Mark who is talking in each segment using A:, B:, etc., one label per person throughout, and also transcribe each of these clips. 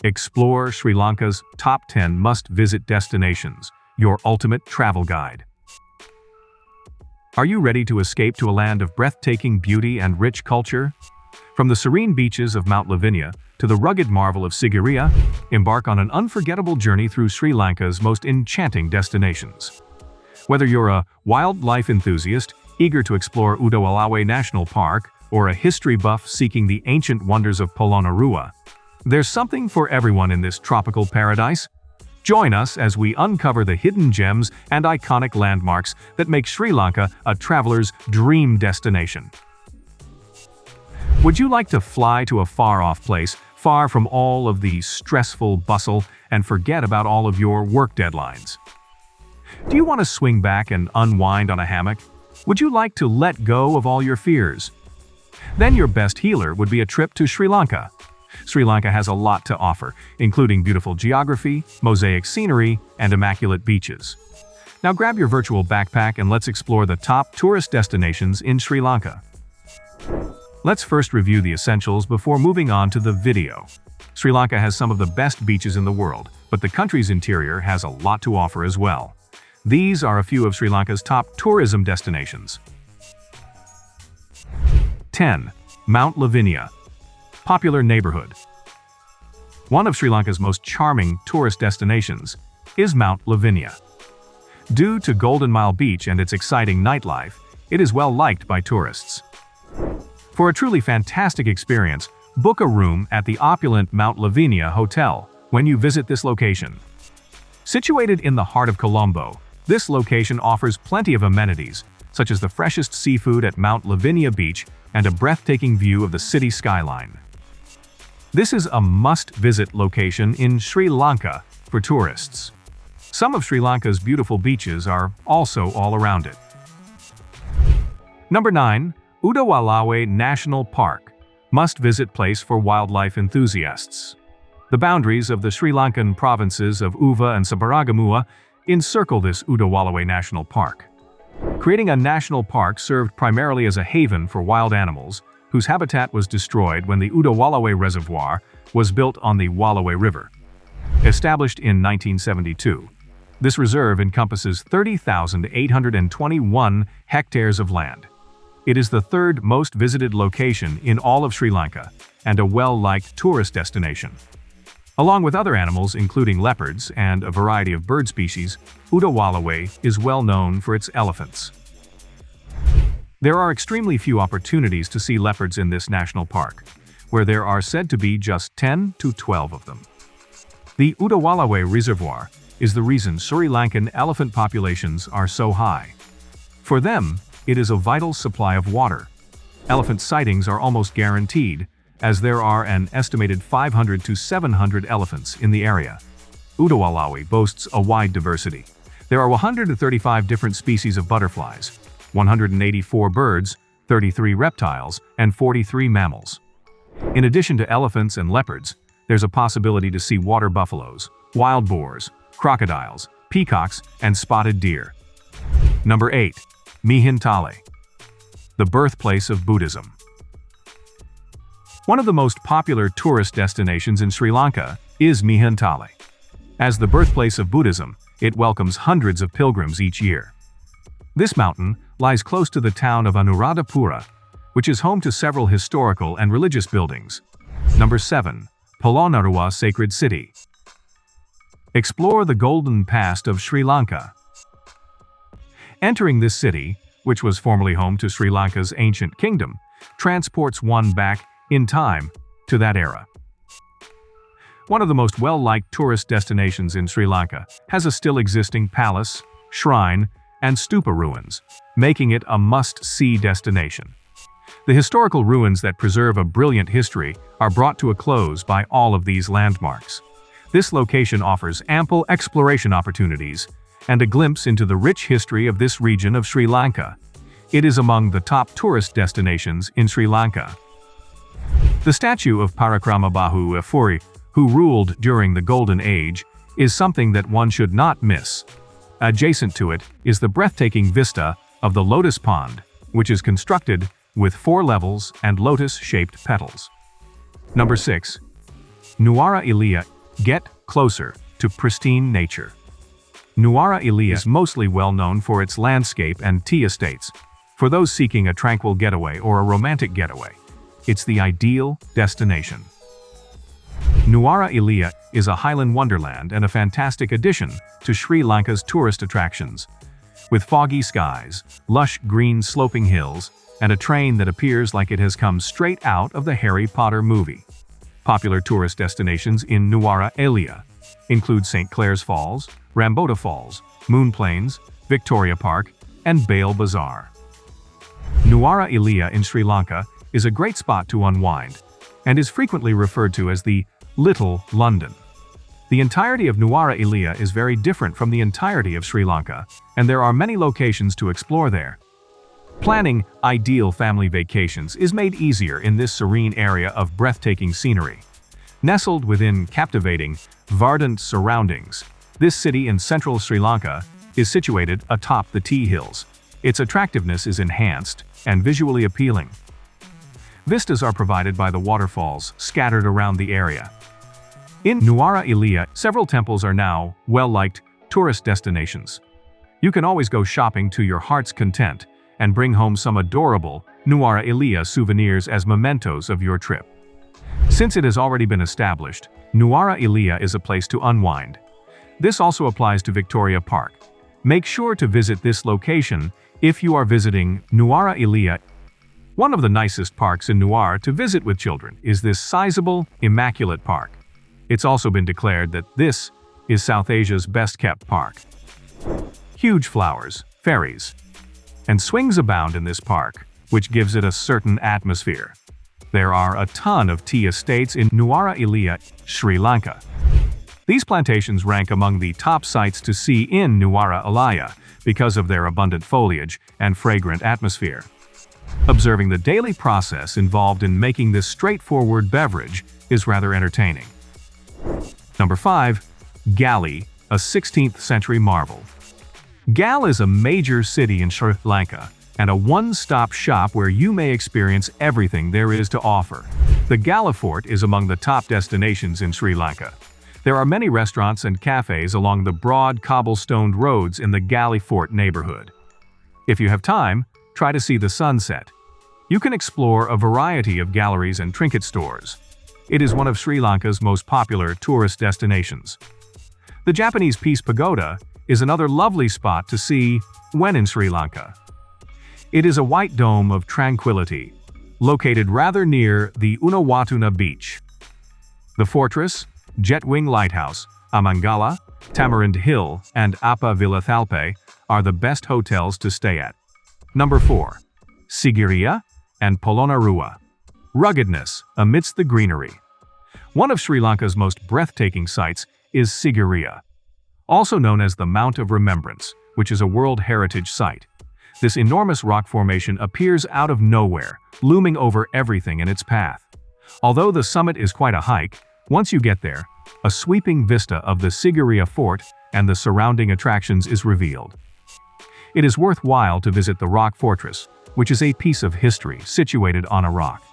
A: Explore Sri Lanka's top 10 must-visit destinations, your ultimate travel guide. Are you ready to escape to a land of breathtaking beauty and rich culture? From the serene beaches of Mount Lavinia to the rugged marvel of Sigiriya, embark on an unforgettable journey through Sri Lanka's most enchanting destinations. Whether you're a wildlife enthusiast eager to explore Udawalawe National Park or a history buff seeking the ancient wonders of Polonnaruwa, there's something for everyone in this tropical paradise. Join us as we uncover the hidden gems and iconic landmarks that make Sri Lanka a traveler's dream destination. Would you like to fly to a far-off place, far from all of the stressful bustle, and forget about all of your work deadlines? Do you want to swing back and unwind on a hammock? Would you like to let go of all your fears? Then your best healer would be a trip to Sri Lanka. Sri Lanka has a lot to offer, including beautiful geography, mosaic scenery, and immaculate beaches. Now grab your virtual backpack and let's explore the top tourist destinations in Sri Lanka. Let's first review the essentials before moving on to the video. Sri Lanka has some of the best beaches in the world, but the country's interior has a lot to offer as well. These are a few of Sri Lanka's top tourism destinations. 10. Mount Lavinia. Popular neighborhood. One of Sri Lanka's most charming tourist destinations is Mount Lavinia. Due to Golden Mile Beach and its exciting nightlife, it is well liked by tourists. For a truly fantastic experience, book a room at the opulent Mount Lavinia Hotel when you visit this location. Situated in the heart of Colombo, this location offers plenty of amenities, such as the freshest seafood at Mount Lavinia Beach and a breathtaking view of the city skyline. This is a must-visit location in Sri Lanka for tourists. Some of Sri Lanka's beautiful beaches are also all around it. Number 9. Udawalawe National Park, must-visit place for wildlife enthusiasts. The boundaries of the Sri Lankan provinces of Uva and Sabaragamuwa encircle this Udawalawe National Park. Creating a national park served primarily as a haven for wild animals, whose habitat was destroyed when the Udawalawe Reservoir was built on the Wallawe River. Established in 1972, this reserve encompasses 30,821 hectares of land. It is the third most visited location in all of Sri Lanka and a well-liked tourist destination. Along with other animals including leopards and a variety of bird species, Udawalawe is well known for its elephants. There are extremely few opportunities to see leopards in this national park, where there are said to be just 10 to 12 of them. The Udawalawe Reservoir is the reason Sri Lankan elephant populations are so high. For them, it is a vital supply of water. Elephant sightings are almost guaranteed, as there are an estimated 500 to 700 elephants in the area. Udawalawe boasts a wide diversity. There are 135 different species of butterflies, 184 birds, 33 reptiles, and 43 mammals. In addition to elephants and leopards, there's a possibility to see water buffaloes, wild boars, crocodiles, peacocks, and spotted deer. Number 8. Mihintale, the birthplace of Buddhism. One of the most popular tourist destinations in Sri Lanka is Mihintale. As the birthplace of Buddhism, it welcomes hundreds of pilgrims each year. This mountain lies close to the town of Anuradhapura, which is home to several historical and religious buildings. Number 7. Polonnaruwa Sacred City. Explore the golden past of Sri Lanka. Entering this city, which was formerly home to Sri Lanka's ancient kingdom, transports one back in time to that era. One of the most well-liked tourist destinations in Sri Lanka has a still existing palace, shrine, and stupa ruins, making it a must-see destination. The historical ruins that preserve a brilliant history are brought to a close by all of these landmarks. This location offers ample exploration opportunities and a glimpse into the rich history of this region of Sri Lanka. It is among the top tourist destinations in Sri Lanka. The statue of Parakramabahu Efuri, who ruled during the Golden Age, is something that one should not miss. Adjacent to it is the breathtaking vista of the Lotus Pond, which is constructed with 4 levels and lotus-shaped petals. Number 6. Nuwara Eliya, get closer to pristine nature. Nuwara Eliya is mostly well known for its landscape and tea estates. For those seeking a tranquil getaway or a romantic getaway, it's the ideal destination. Nuwara Eliya is a highland wonderland and a fantastic addition to Sri Lanka's tourist attractions. With foggy skies, lush green sloping hills, and a train that appears like it has come straight out of the Harry Potter movie. Popular tourist destinations in Nuwara Eliya include St. Clair's Falls, Ramboda Falls, Moon Plains, Victoria Park, and Bale Bazaar. Nuwara Eliya in Sri Lanka is a great spot to unwind and is frequently referred to as the Little London. The entirety of Nuwara Eliya is very different from the entirety of Sri Lanka, and there are many locations to explore there. Planning ideal family vacations is made easier in this serene area of breathtaking scenery. Nestled within captivating, verdant surroundings, this city in central Sri Lanka is situated atop the tea hills. Its attractiveness is enhanced and visually appealing. Vistas are provided by the waterfalls scattered around the area. In Nuwara Eliya, several temples are now well-liked tourist destinations. You can always go shopping to your heart's content and bring home some adorable Nuwara Eliya souvenirs as mementos of your trip. Since it has already been established, Nuwara Eliya is a place to unwind. This also applies to Victoria Park. Make sure to visit this location if you are visiting Nuwara Eliya. One of the nicest parks in Nuwara to visit with children is this sizable, immaculate park. It's also been declared that this is South Asia's best-kept park. Huge flowers, fairies, and swings abound in this park, which gives it a certain atmosphere. There are a ton of tea estates in Nuwara Eliya, Sri Lanka. These plantations rank among the top sights to see in Nuwara Eliya because of their abundant foliage and fragrant atmosphere. Observing the daily process involved in making this straightforward beverage is rather entertaining. Number 5. Galle, a 16th century marvel. Galle is a major city in Sri Lanka and a one-stop shop where you may experience everything there is to offer. The Galle Fort is among the top destinations in Sri Lanka. There are many restaurants and cafes along the broad cobblestoned roads in the Galle Fort neighborhood. If you have time, try to see the sunset. You can explore a variety of galleries and trinket stores. It is one of Sri Lanka's most popular tourist destinations. The Japanese Peace Pagoda is another lovely spot to see when in Sri Lanka. It is a white dome of tranquility, located rather near the Udawalawe beach. The fortress, Jetwing Lighthouse, Amangalla, Tamarind Hill, and Apa Villa Thalpe are the best hotels to stay at. Number 4. Sigiriya and Polonnaruwa. Ruggedness amidst the greenery. One of Sri Lanka's most breathtaking sights is Sigiriya, also known as the Mount of Remembrance, which is a World Heritage Site. This enormous rock formation appears out of nowhere, looming over everything in its path. Although the summit is quite a hike, once you get there, a sweeping vista of the Sigiriya fort and the surrounding attractions is revealed. It is worthwhile to visit the rock fortress, which is a piece of history situated on a rock.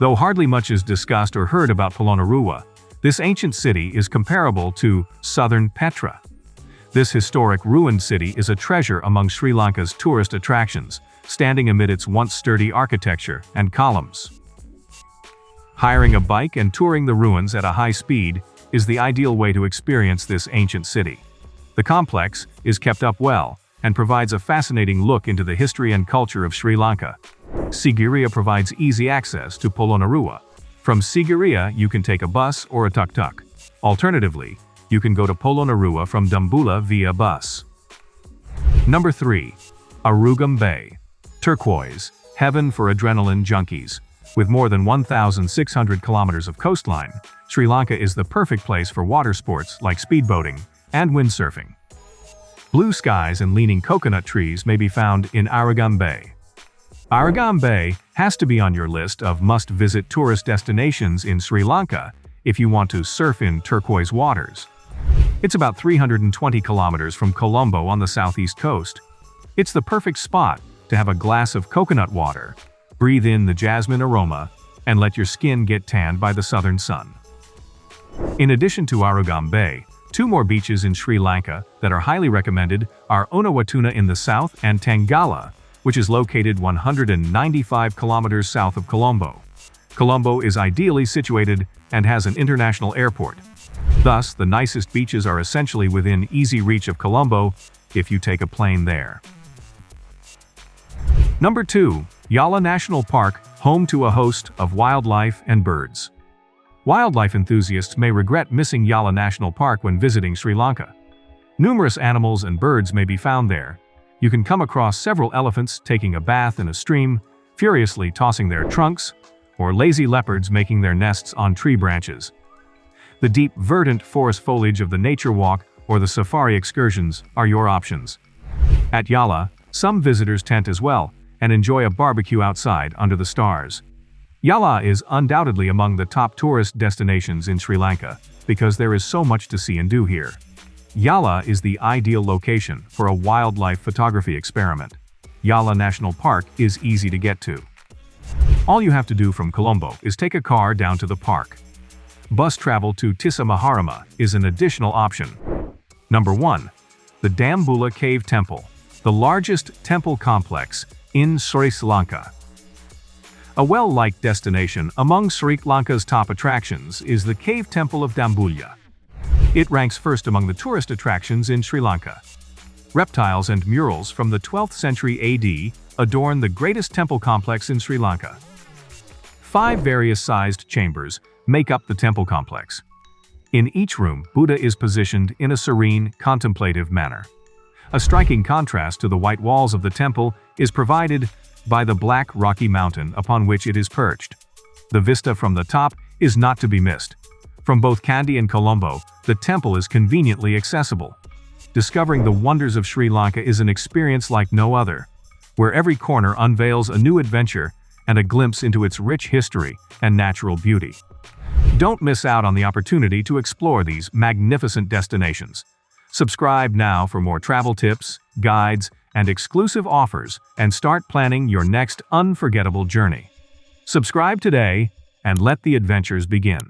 A: Though hardly much is discussed or heard about Polonnaruwa, this ancient city is comparable to southern Petra. This historic ruined city is a treasure among Sri Lanka's tourist attractions, standing amid its once sturdy architecture and columns. Hiring a bike and touring the ruins at a high speed is the ideal way to experience this ancient city. The complex is kept up well and provides a fascinating look into the history and culture of Sri Lanka. Sigiriya provides easy access to Polonnaruwa. From Sigiriya, you can take a bus or a tuk-tuk. Alternatively, you can go to Polonnaruwa from Dambulla via bus. Number 3. Arugam Bay. Turquoise, heaven for adrenaline junkies. With more than 1,600 kilometers of coastline, Sri Lanka is the perfect place for water sports like speedboating and windsurfing. Blue skies and leaning coconut trees may be found in Arugam Bay. Arugam Bay has to be on your list of must-visit tourist destinations in Sri Lanka if you want to surf in turquoise waters. It's about 320 kilometers from Colombo on the southeast coast. It's the perfect spot to have a glass of coconut water, breathe in the jasmine aroma, and let your skin get tanned by the southern sun. In addition to Arugam Bay, two more beaches in Sri Lanka that are highly recommended are Unawatuna in the south and Amangalla, which is located 195 kilometers south of Colombo. Colombo is ideally situated and has an international airport. Thus, the nicest beaches are essentially within easy reach of Colombo if you take a plane there. Number 2. Yala National Park, home to a host of wildlife and birds. Wildlife enthusiasts may regret missing Yala National Park when visiting Sri Lanka. Numerous animals and birds may be found there. You can come across several elephants taking a bath in a stream, furiously tossing their trunks, or lazy leopards making their nests on tree branches. The deep, verdant forest foliage of the nature walk or the safari excursions are your options. At Yala, some visitors tent as well and enjoy a barbecue outside under the stars. Yala is undoubtedly among the top tourist destinations in Sri Lanka because there is so much to see and do here. Yala is the ideal location for a wildlife photography experiment. Yala National Park is easy to get to. All you have to do from Colombo is take a car down to the park. Bus travel to Tissa Maharama is an additional option. Number 1. The Dambulla Cave Temple, the largest temple complex in Sri Lanka. A well-liked destination among Sri Lanka's top attractions is the Cave Temple of Dambulla. It ranks first among the tourist attractions in Sri Lanka. Reptiles and murals from the 12th century AD adorn the greatest temple complex in Sri Lanka. 5 various-sized chambers make up the temple complex. In each room, Buddha is positioned in a serene, contemplative manner. A striking contrast to the white walls of the temple is provided by the black rocky mountain upon which it is perched. The vista from the top is not to be missed. From both Kandy and Colombo, the temple is conveniently accessible. Discovering the wonders of Sri Lanka is an experience like no other, where every corner unveils a new adventure and a glimpse into its rich history and natural beauty. Don't miss out on the opportunity to explore these magnificent destinations. Subscribe now for more travel tips, guides, and exclusive offers, and start planning your next unforgettable journey. Subscribe today and let the adventures begin.